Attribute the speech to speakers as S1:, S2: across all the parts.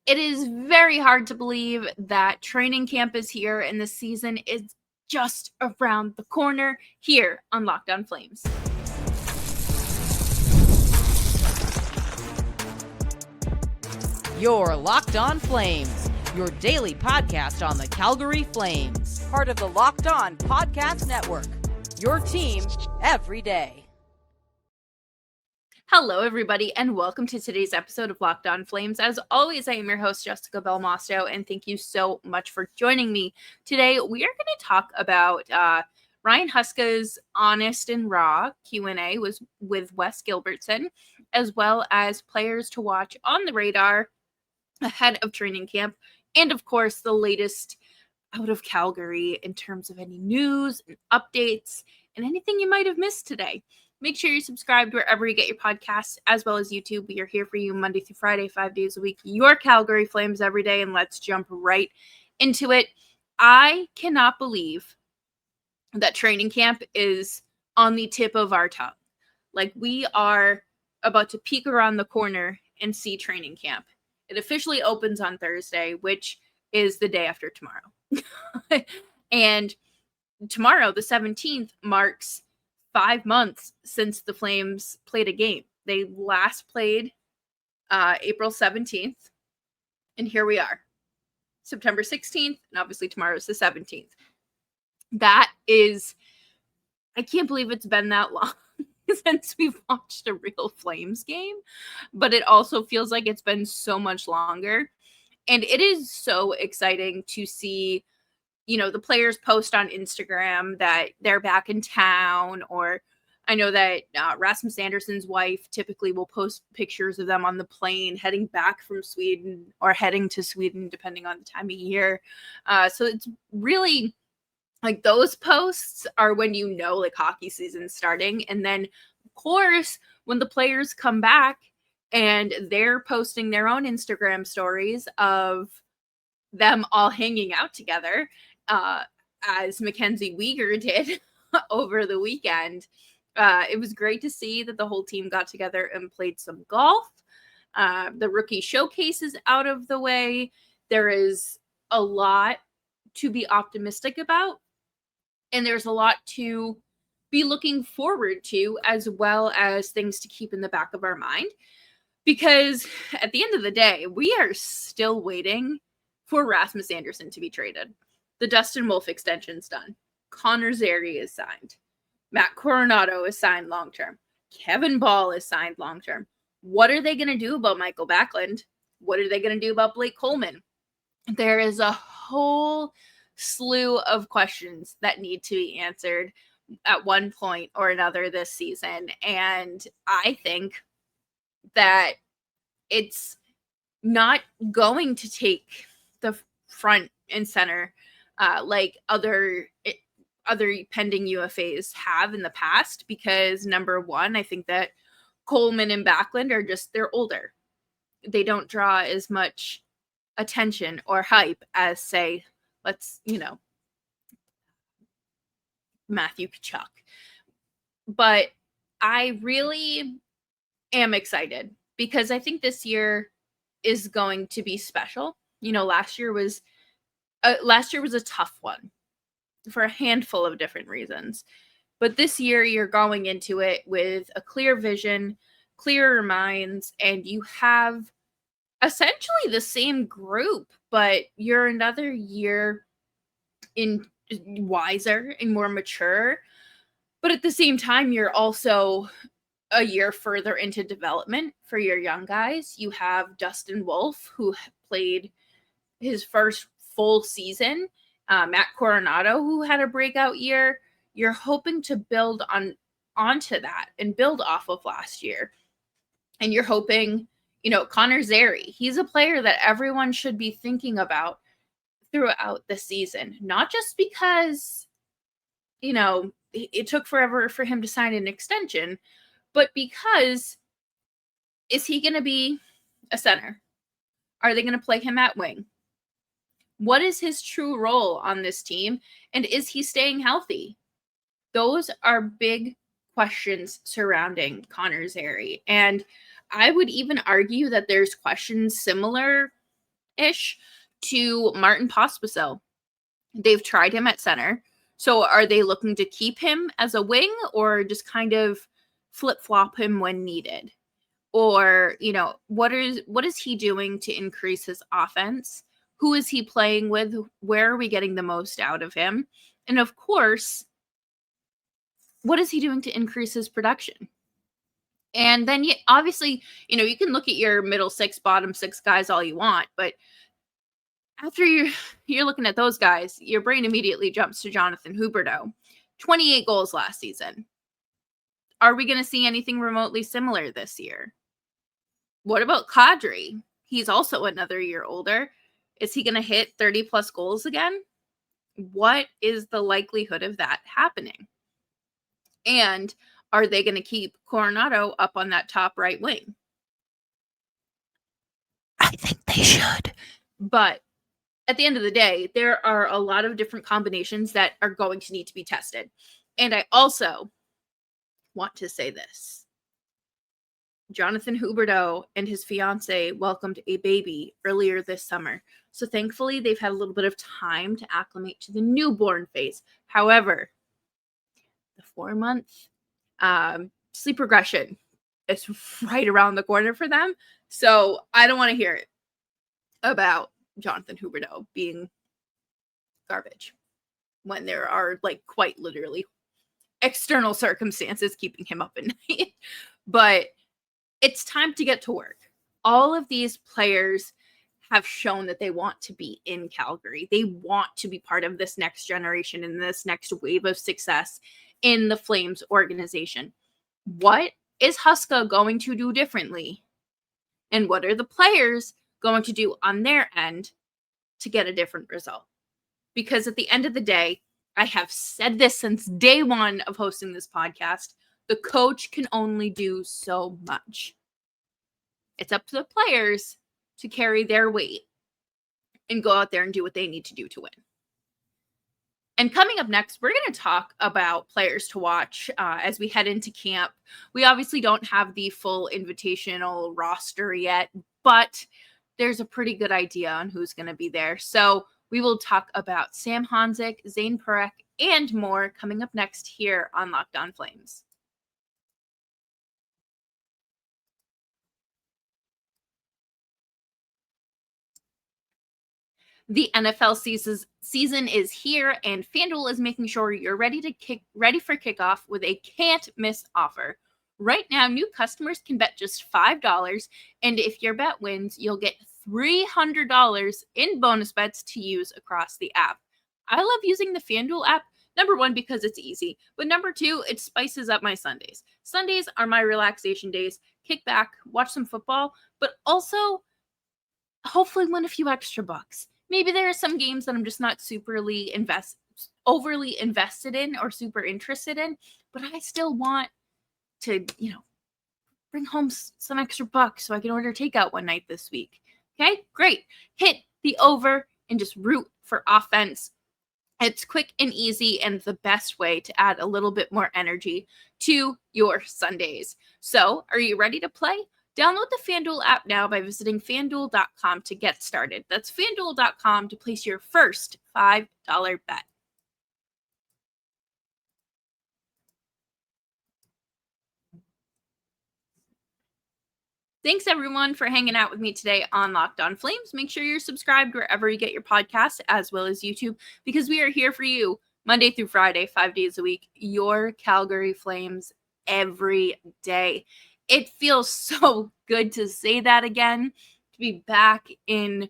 S1: It is very hard to believe that training camp is here and the season is just around the corner here on Locked On Flames.
S2: You're Locked On Flames, your daily podcast on the Calgary Flames. Part of the Locked On Podcast Network, your team every day.
S1: Hello, everybody, and welcome to today's episode of Locked On Flames. As always, I am your host, Jessica Belmosto, and thank you so much for joining me. Today, we are going to talk about Ryan Huska's Honest and Raw Q&A with Wes Gilbertson, as well as players to watch on the radar ahead of training camp, and of course, the latest out of Calgary in terms of any news and updates and anything you might have missed today. Make sure you're subscribed wherever you get your podcasts, as well as YouTube. We are here for you Monday through Friday, 5 days a week. Your Calgary Flames every day, and let's jump right into it. I cannot believe that training camp is on the tip of our tongue. Like, we are about to peek around the corner and see training camp. It officially opens on Thursday, which is the day after tomorrow. And tomorrow, the 17th, marks 5 months since the Flames played a game. They last played April 17th, and here we are, September 16th, and obviously tomorrow is the 17th. That is, I can't believe it's been that long since we've watched a real Flames game, but it also feels like it's been so much longer, and it is so exciting to see the players post on Instagram that they're back in town, or I know that Rasmus Andersson's wife typically will post pictures of them on the plane heading back from Sweden or heading to Sweden, depending on the time of year. So it's really like those posts are when like hockey season's starting. And then, of course, when the players come back and they're posting their own Instagram stories of them all hanging out together, as Mackenzie Weegar did over the weekend. It was great to see that the whole team got together and played some golf. The rookie showcase is out of the way. There is a lot to be optimistic about, and there's a lot to be looking forward to, as well as things to keep in the back of our mind. Because at the end of the day, we are still waiting for Rasmus Andersson to be traded. The Dustin Wolf extension's done. Connor Zary is signed. Matt Coronado is signed long-term. Kevin Ball is signed long-term. What are they going to do about Michael Backlund? What are they going to do about Blake Coleman? There is a whole slew of questions that need to be answered at one point or another this season. And I think that it's not going to take the front and center like other pending UFAs have in the past, because number one, I think that Coleman and Backlund are they're older. They don't draw as much attention or hype as, say, Matthew Tkachuk. But I really am excited because I think this year is going to be special. Last year was a tough one for a handful of different reasons. But this year, you're going into it with a clear vision, clearer minds, and you have essentially the same group, but you're another year in wiser and more mature. But at the same time, you're also a year further into development for your young guys. You have Dustin Wolf, who played his first full season. Matt Coronado, who had a breakout year. You're hoping to build onto that and build off of last year. And you're hoping, Connor Zary, he's a player that everyone should be thinking about throughout the season. Not just because, it took forever for him to sign an extension, but because, is he going to be a center? Are they going to play him at wing? What is his true role on this team? And is he staying healthy? Those are big questions surrounding Connor Zary. And I would even argue that there's questions similar ish to Martin Pospisil. They've tried him at center. So are they looking to keep him as a wing or just kind of flip-flop him when needed? Or, what is he doing to increase his offense? Who is he playing with? Where are we getting the most out of him? And of course, what is he doing to increase his production? And then obviously, you can look at your middle six, bottom six guys all you want, but after you're looking at those guys, your brain immediately jumps to Jonathan Huberdeau. 28 goals last season. Are we going to see anything remotely similar this year? What about Kadri? He's also another year older. Is he going to hit 30 plus goals again? What is the likelihood of that happening? And are they going to keep Coronado up on that top right wing? I think they should. But at the end of the day, there are a lot of different combinations that are going to need to be tested. And I also want to say this. Jonathan Huberdeau and his fiance welcomed a baby earlier this summer. So thankfully, they've had a little bit of time to acclimate to the newborn phase. However, the 4-month sleep regression is right around the corner for them. So I don't want to hear it about Jonathan Huberdeau being garbage when there are quite literally external circumstances keeping him up at night. But it's time to get to work. All of these players have shown that they want to be in Calgary. They want to be part of this next generation and this next wave of success in the Flames organization. What is Huska going to do differently? And what are the players going to do on their end to get a different result? Because at the end of the day, I have said this since day one of hosting this podcast, the coach can only do so much. It's up to the players to carry their weight and go out there and do what they need to do to win. And coming up next, we're going to talk about players to watch as we head into camp. We obviously don't have the full invitational roster yet, but there's a pretty good idea on who's going to be there. So we will talk about Sam Honzik, Zayne Parekh, and more coming up next here on Locked On Flames. The NFL season is here, and FanDuel is making sure you're ready for kickoff with a can't-miss offer. Right now, new customers can bet just $5, and if your bet wins, you'll get $300 in bonus bets to use across the app. I love using the FanDuel app, number one, because it's easy, but number two, it spices up my Sundays. Sundays are my relaxation days. Kick back, watch some football, but also hopefully win a few extra bucks. Maybe there are some games that I'm just not overly invested in or super interested in, but I still want to, bring home some extra bucks so I can order takeout one night this week. Okay, great. Hit the over and just root for offense. It's quick and easy and the best way to add a little bit more energy to your Sundays. So, are you ready to play? Download the FanDuel app now by visiting FanDuel.com to get started. That's FanDuel.com to place your first $5 bet. Thanks, everyone, for hanging out with me today on Locked On Flames. Make sure you're subscribed wherever you get your podcasts, as well as YouTube, because we are here for you Monday through Friday, 5 days a week. Your Calgary Flames every day. It feels so good to say that again, to be back in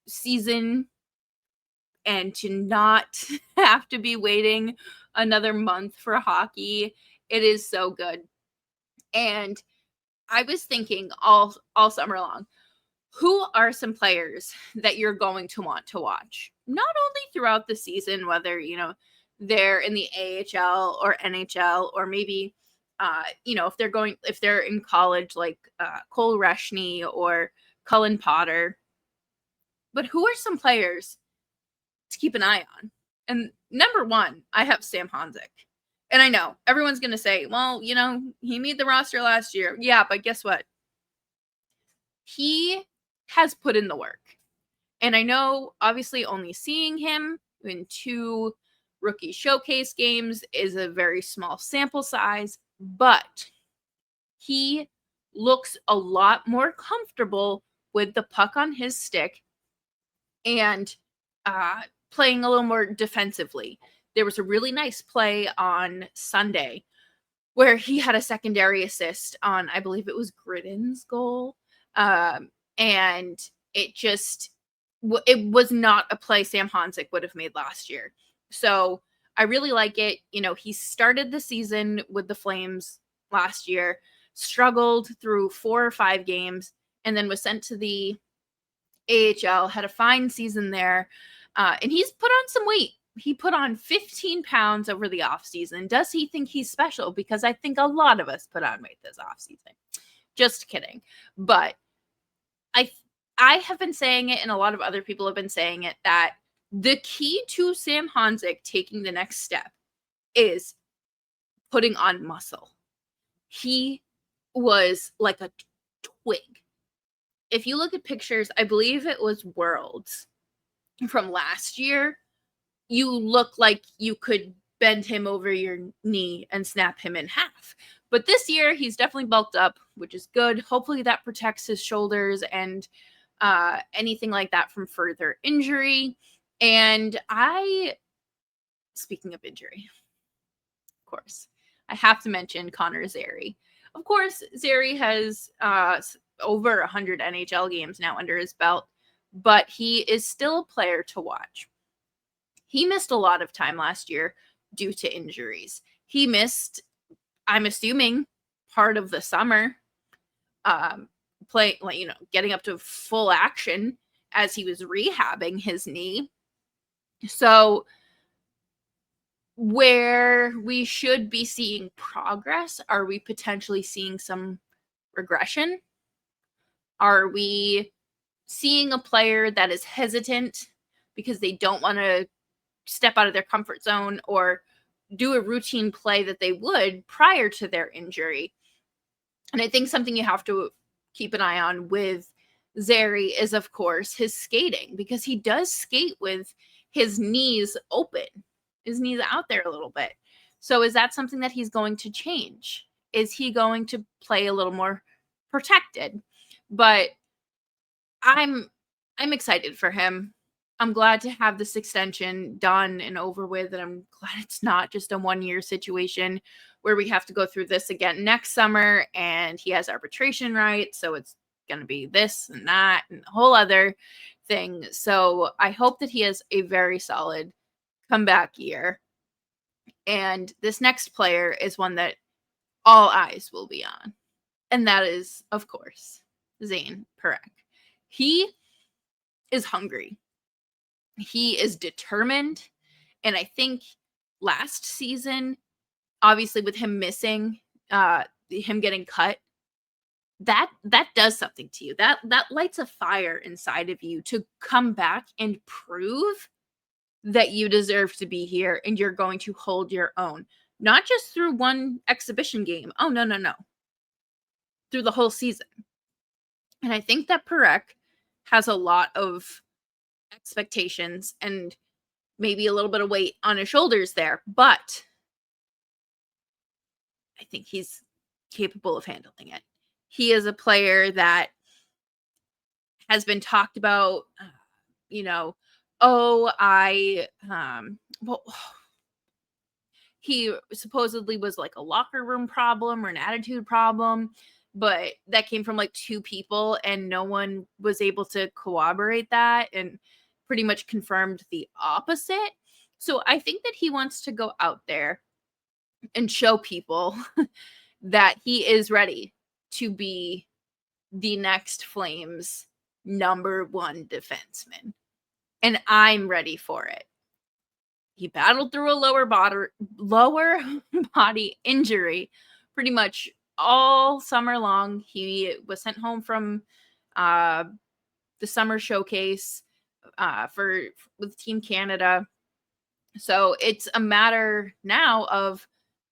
S1: season and to not have to be waiting another month for hockey. It is so good. And I was thinking all summer long, who are some players that you're going to want to watch? Not only throughout the season, whether, they're in the AHL or NHL, or maybe if they're in college, like Cole Reshney or Cullen Potter. But who are some players to keep an eye on? And number one, I have Sam Honzik. And I know everyone's going to say, well, he made the roster last year. Yeah, but guess what? He has put in the work. And I know, obviously, only seeing him in 2 rookie showcase games is a very small sample size, but he looks a lot more comfortable with the puck on his stick and playing a little more defensively. There was a really nice play on Sunday where he had a secondary assist on, I believe it was Gridden's goal. And it just, it was not a play Sam Honzik would have made last year. So I really like it. You know, he started the season with the Flames last year, struggled through 4 or 5 games, and then was sent to the AHL, had a fine season there. And he's put on some weight. He put on 15 pounds over the offseason. Does he think he's special? Because I think a lot of us put on weight this offseason. Just kidding. But I have been saying it, and a lot of other people have been saying it, that the key to Sam Honzik taking the next step is putting on muscle. He was like a twig. If you look at pictures, I believe it was Worlds from last year, you look like you could bend him over your knee and snap him in half. But this year, he's definitely bulked up, which is good. Hopefully that protects his shoulders and anything like that from further injury. And speaking of injury, of course, I have to mention Connor Zary. Of course, Zary has over 100 NHL games now under his belt, but he is still a player to watch. He missed a lot of time last year due to injuries. He missed, I'm assuming, part of the summer, getting up to full action as he was rehabbing his knee. So where we should be seeing progress, are we potentially seeing some regression? Are we seeing a player that is hesitant because they don't want to step out of their comfort zone or do a routine play that they would prior to their injury? And I think something you have to keep an eye on with Zary is, of course, his skating, because he does skate with his knees open, his knees out there a little bit. So is that something that he's going to change? Is he going to play a little more protected? But I'm excited for him. I'm glad to have this extension done and over with, and I'm glad it's not just a 1-year situation where we have to go through this again next summer, and he has arbitration rights, so it's going to be this and that and a whole other thing. So I hope that he has a very solid comeback year. And this next player is one that all eyes will be on, and that is, of course, Zayne Parekh. He is hungry. He is determined. And I think last season, obviously with him missing, him getting cut, that does something to you. That lights a fire inside of you to come back and prove that you deserve to be here and you're going to hold your own. Not just through one exhibition game. Oh, no. Through the whole season. And I think that Parekh has a lot of expectations and maybe a little bit of weight on his shoulders there, but I think he's capable of handling it. He is a player that has been talked about, he supposedly was like a locker room problem or an attitude problem, but that came from like 2 people and no one was able to corroborate that and pretty much confirmed the opposite. So I think that he wants to go out there and show people that he is ready to be the next Flames #1 defenseman. And I'm ready for it. He battled through a lower body injury pretty much all summer long. He was sent home from the summer showcase with Team Canada. So it's a matter now of,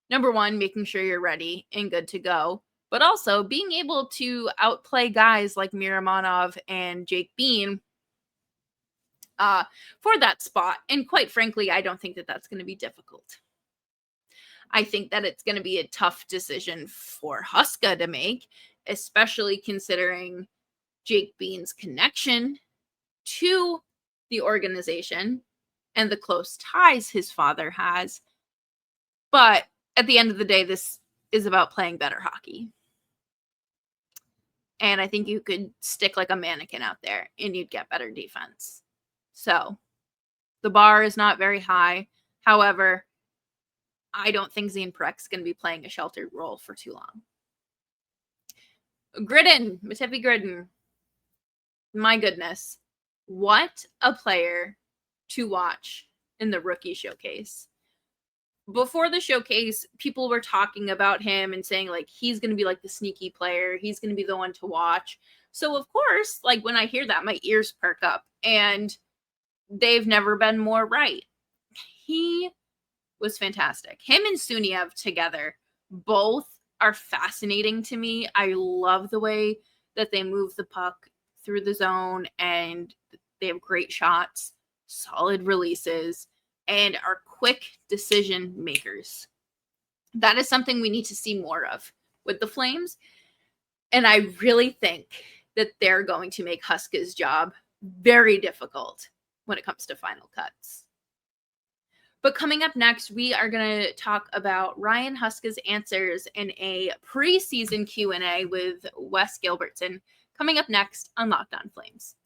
S1: number one, making sure you're ready and good to go, but also being able to outplay guys like Miramonov and Jake Bean for that spot. And quite frankly, I don't think that that's going to be difficult. I think that it's going to be a tough decision for Huska to make, especially considering Jake Bean's connection to the organization and the close ties his father has. But at the end of the day, this is about playing better hockey. And I think you could stick like a mannequin out there and you'd get better defense. So the bar is not very high. However, I don't think Zayne Parekh's going to be playing a sheltered role for too long. Gridden, Matifi Gridden. My goodness. What a player to watch in the rookie showcase. Before the showcase, people were talking about him and saying, like, he's going to be like the sneaky player. He's going to be the one to watch. So, of course, like, when I hear that, my ears perk up. And they've never been more right. He was fantastic. Him and Suniev together, both are fascinating to me. I love the way that they move the puck through the zone, and they have great shots, solid releases, and are quick decision makers. That is something we need to see more of with the Flames. And I really think that they're going to make Huska's job very difficult when it comes to final cuts. But coming up next, we are going to talk about Ryan Huska's answers in a preseason Q&A with Wes Gilbertson, coming up next on Locked On Flames.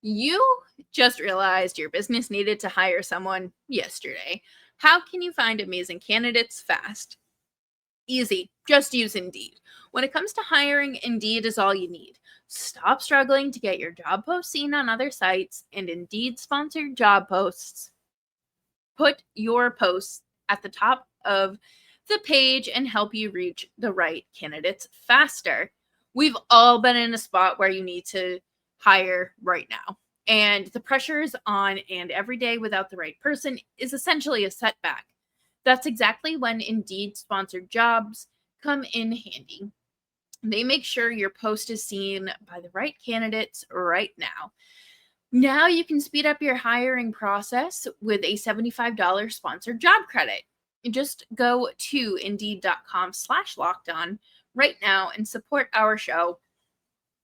S1: You just realized your business needed to hire someone yesterday. How can you find amazing candidates fast? Easy. Just use Indeed. When it comes to hiring, Indeed is all you need. Stop struggling to get your job post seen on other sites, and Indeed-sponsored job posts put your posts at the top of the page and help you reach the right candidates faster. We've all been in a spot where you need to hire right now, and the pressure is on, and every day without the right person is essentially a setback. That's exactly when Indeed-sponsored jobs come in handy. They make sure your post is seen by the right candidates right now. Now you can speed up your hiring process with a $75 sponsored job credit. Just go to Indeed.com/lockedon right now and support our show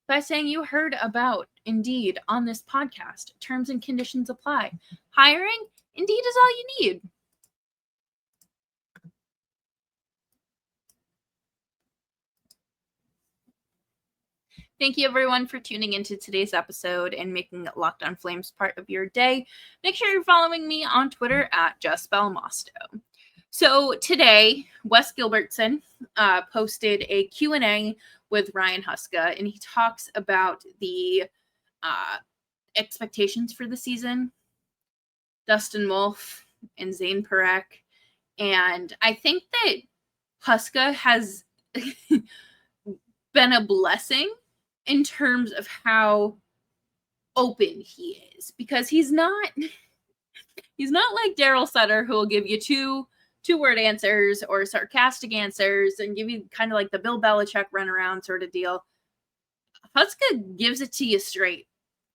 S1: by saying you heard about Indeed on this podcast. Terms and conditions apply. Hiring? Indeed is all you need. Thank you, everyone, for tuning into today's episode and making Locked On Flames part of your day. Make sure you're following me on Twitter at JustBelmosto. So today, Wes Gilbertson posted a Q&A with Ryan Huska, and he talks about the expectations for the season, Dustin Wolf and Zayne Parekh. And I think that Huska has been a blessing in terms of how open he is, because he's not like Daryl Sutter, who will give you two-word answers or sarcastic answers and give you kind of like the Bill Belichick runaround sort of deal. Huska gives it to you straight,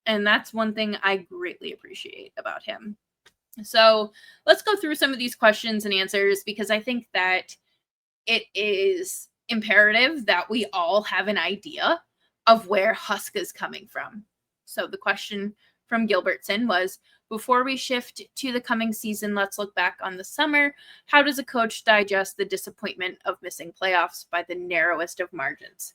S1: and that's one thing I greatly appreciate about him. So let's go through some of these questions and answers, because I think that it is imperative that we all have an idea of where Huska's coming from. So the question from Gilbertson was, before we shift to the coming season, let's look back on the summer. How does a coach digest the disappointment of missing playoffs by the narrowest of margins?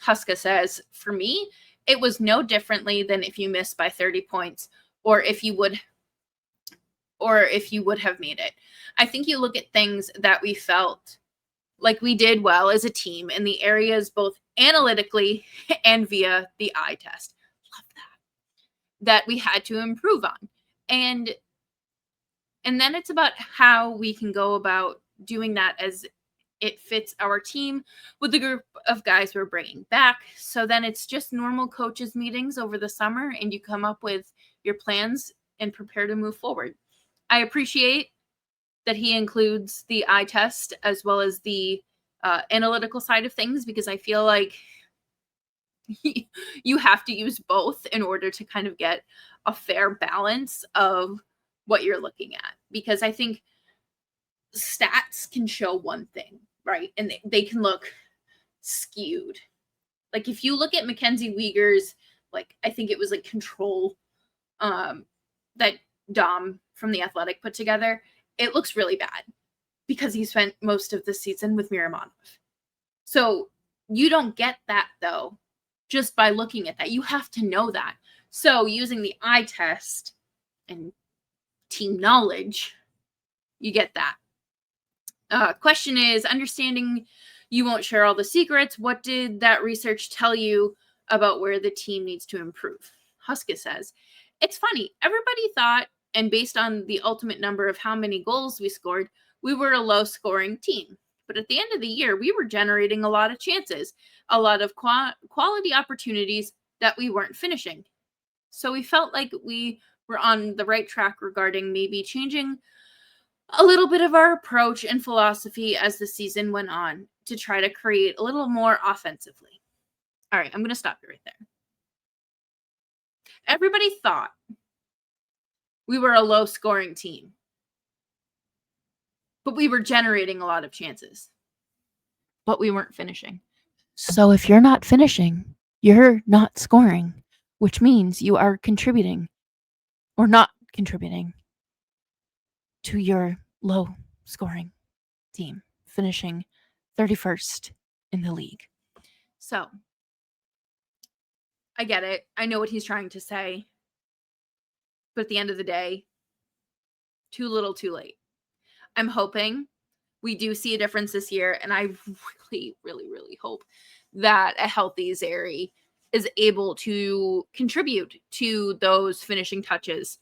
S1: Huska says, for me, it was no differently than if you missed by 30 points or if you would have made it. I think you look at things that we felt like we did well as a team in the areas both analytically and via the eye test. Love that we had to improve on. And then it's about how we can go about doing that as it fits our team with the group of guys we're bringing back. So then it's just normal coaches meetings over the summer, and you come up with your plans and prepare to move forward. I appreciate that he includes the eye test as well as the analytical side of things, because I feel like you have to use both in order to kind of get a fair balance of what you're looking at. Because I think stats can show one thing, right? And they can look skewed. Like if you look at Mackenzie Weegar's, like I think it was like control that Dom from The Athletic put together, it looks really bad because he spent most of the season with Miramonov. So you don't get that though just by looking at that. You have to know that. So using the eye test and team knowledge, you get that. Question is, understanding you won't share all the secrets, what did that research tell you about where the team needs to improve? Huska says, it's funny. Everybody thought, and based on the ultimate number of how many goals we scored, we were a low-scoring team. But at the end of the year, we were generating a lot of chances, a lot of quality opportunities that we weren't finishing. So we felt like we were on the right track regarding maybe changing a little bit of our approach and philosophy as the season went on to try to create a little more offensively. All right, I'm going to stop you right there. Everybody thought we were a low-scoring team, but we were generating a lot of chances, but we weren't finishing. So if you're not finishing, you're not scoring, which means you are contributing or not contributing to your low-scoring team, finishing 31st in the league. So I get it. I know what he's trying to say. But at the end of the day, too little, too late. I'm hoping we do see a difference this year. And I really, really, really hope that a healthy Zary is able to contribute to those finishing touches,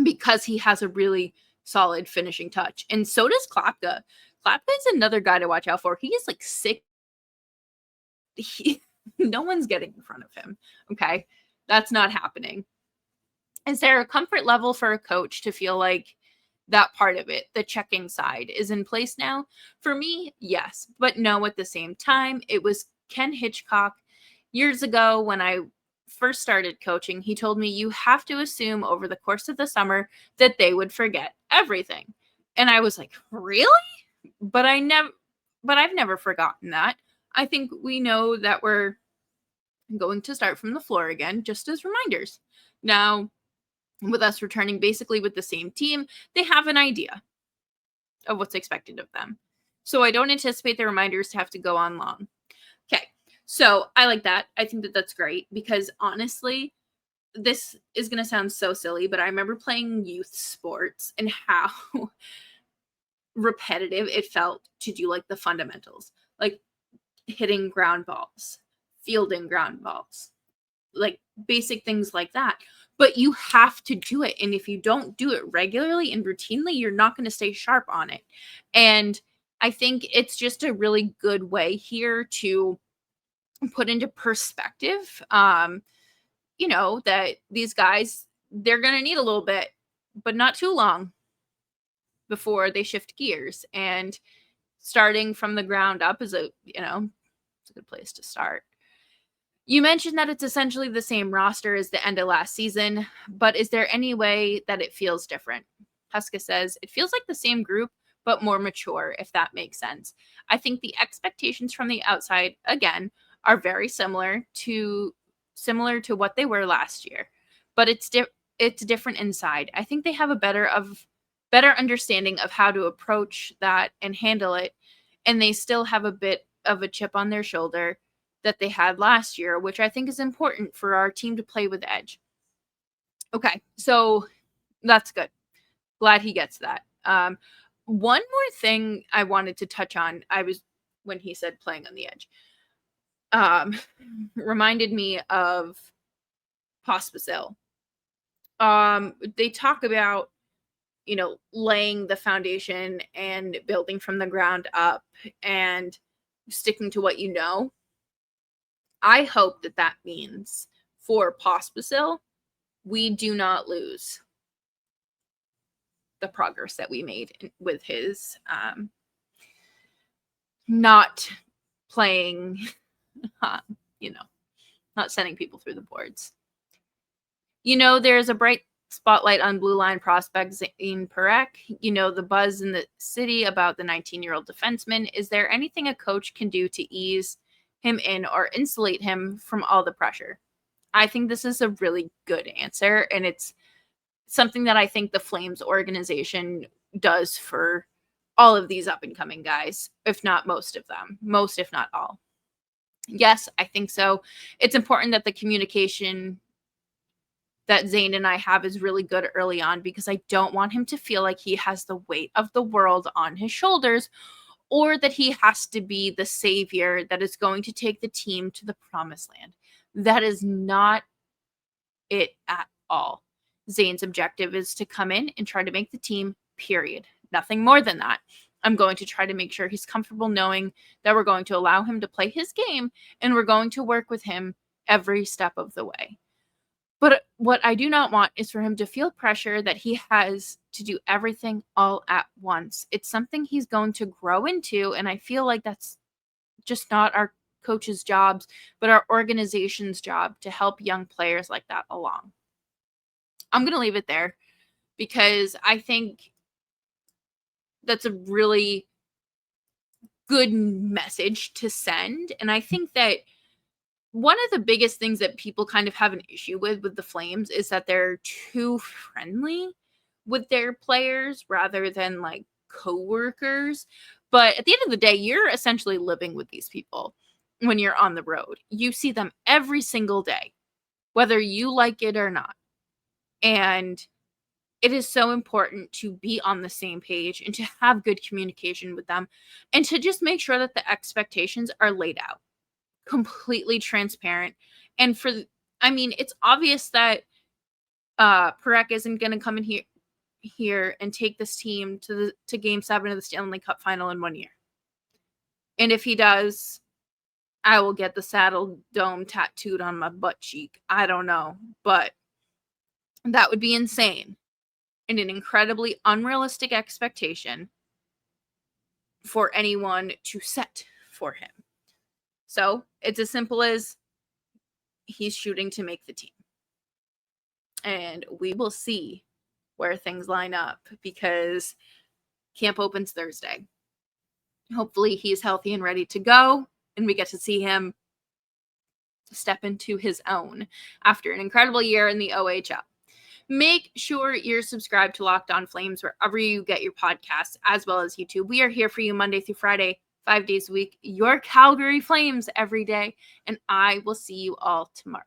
S1: because he has a really solid finishing touch. And so does Klapka. Klapka is another guy to watch out for. He is like sick. No one's getting in front of him. Okay. That's not happening. Is there a comfort level for a coach to feel like that part of it, the checking side, is in place now? For me, yes. But no, at the same time, it was Ken Hitchcock years ago when I first started coaching. He told me you have to assume over the course of the summer that they would forget everything. And I was like, really? But I've never forgotten that. I think we know that we're going to start from the floor again, just as reminders. Now, with us returning basically with the same team, they have an idea of what's expected of them. So I don't anticipate the reminders to have to go on long. Okay, so I like that. I think that that's great, because honestly, this is going to sound so silly, but I remember playing youth sports and how repetitive it felt to do like the fundamentals, like hitting ground balls, fielding ground balls, like basic things like that. But you have to do it. And if you don't do it regularly and routinely, you're not going to stay sharp on it. And I think it's just a really good way here to put into perspective, that these guys, they're going to need a little bit, but not too long before they shift gears. And starting from the ground up is it's a good place to start. You mentioned that it's essentially the same roster as the end of last season, but is there any way that it feels different? Huska says, it feels like the same group, but more mature, if that makes sense. I think the expectations from the outside, again, are very similar to what they were last year, but it's different inside. I think they have a better understanding of how to approach that and handle it, and they still have a bit of a chip on their shoulder that they had last year, which I think is important for our team to play with edge. Okay, so that's good. Glad he gets that. One more thing I wanted to touch on, when he said playing on the edge, reminded me of Pospisil. They talk about, laying the foundation and building from the ground up and sticking to what you know. I hope that means for Pospisil, we do not lose the progress that we made with his not playing, not sending people through the boards. There's a bright spotlight on blue line prospect Zayne Parekh. The buzz in the city about the 19-year-old defenseman. Is there anything a coach can do to ease him in or insulate him from all the pressure? I think this is a really good answer, and it's something that I think the Flames organization does for all of these up-and-coming guys, if not most of them. Most, if not all. Yes, I think so. It's important that the communication that Zayne and I have is really good early on, because I don't want him to feel like he has the weight of the world on his shoulders, or that he has to be the savior that is going to take the team to the promised land. That is not it at all. Zayne's objective is to come in and try to make the team, period. Nothing more than that. I'm going to try to make sure he's comfortable knowing that we're going to allow him to play his game, and we're going to work with him every step of the way. But what I do not want is for him to feel pressure that he has to do everything all at once. It's something he's going to grow into, and I feel like that's just not our coaches' jobs, but our organization's job to help young players like that along. I'm going to leave it there, because I think that's a really good message to send. And I think that one of the biggest things that people kind of have an issue with the Flames is that they're too friendly with their players rather than like coworkers. But at the end of the day, you're essentially living with these people when you're on the road. You see them every single day, whether you like it or not. And it is so important to be on the same page and to have good communication with them, and to just make sure that the expectations are laid out, completely transparent. And it's obvious that Parekh isn't going to come in here and take this team to Game 7 of the Stanley Cup final in 1 year. And if he does, I will get the Saddle Dome tattooed on my butt cheek. I don't know, but that would be insane and an incredibly unrealistic expectation for anyone to set for him. So it's as simple as he's shooting to make the team. And we will see where things line up, because camp opens Thursday. Hopefully he's healthy and ready to go, and we get to see him step into his own after an incredible year in the OHL. Make sure you're subscribed to Locked On Flames wherever you get your podcasts, as well as YouTube. We are here for you Monday through Friday, 5 days a week. Your Calgary Flames every day. And I will see you all tomorrow.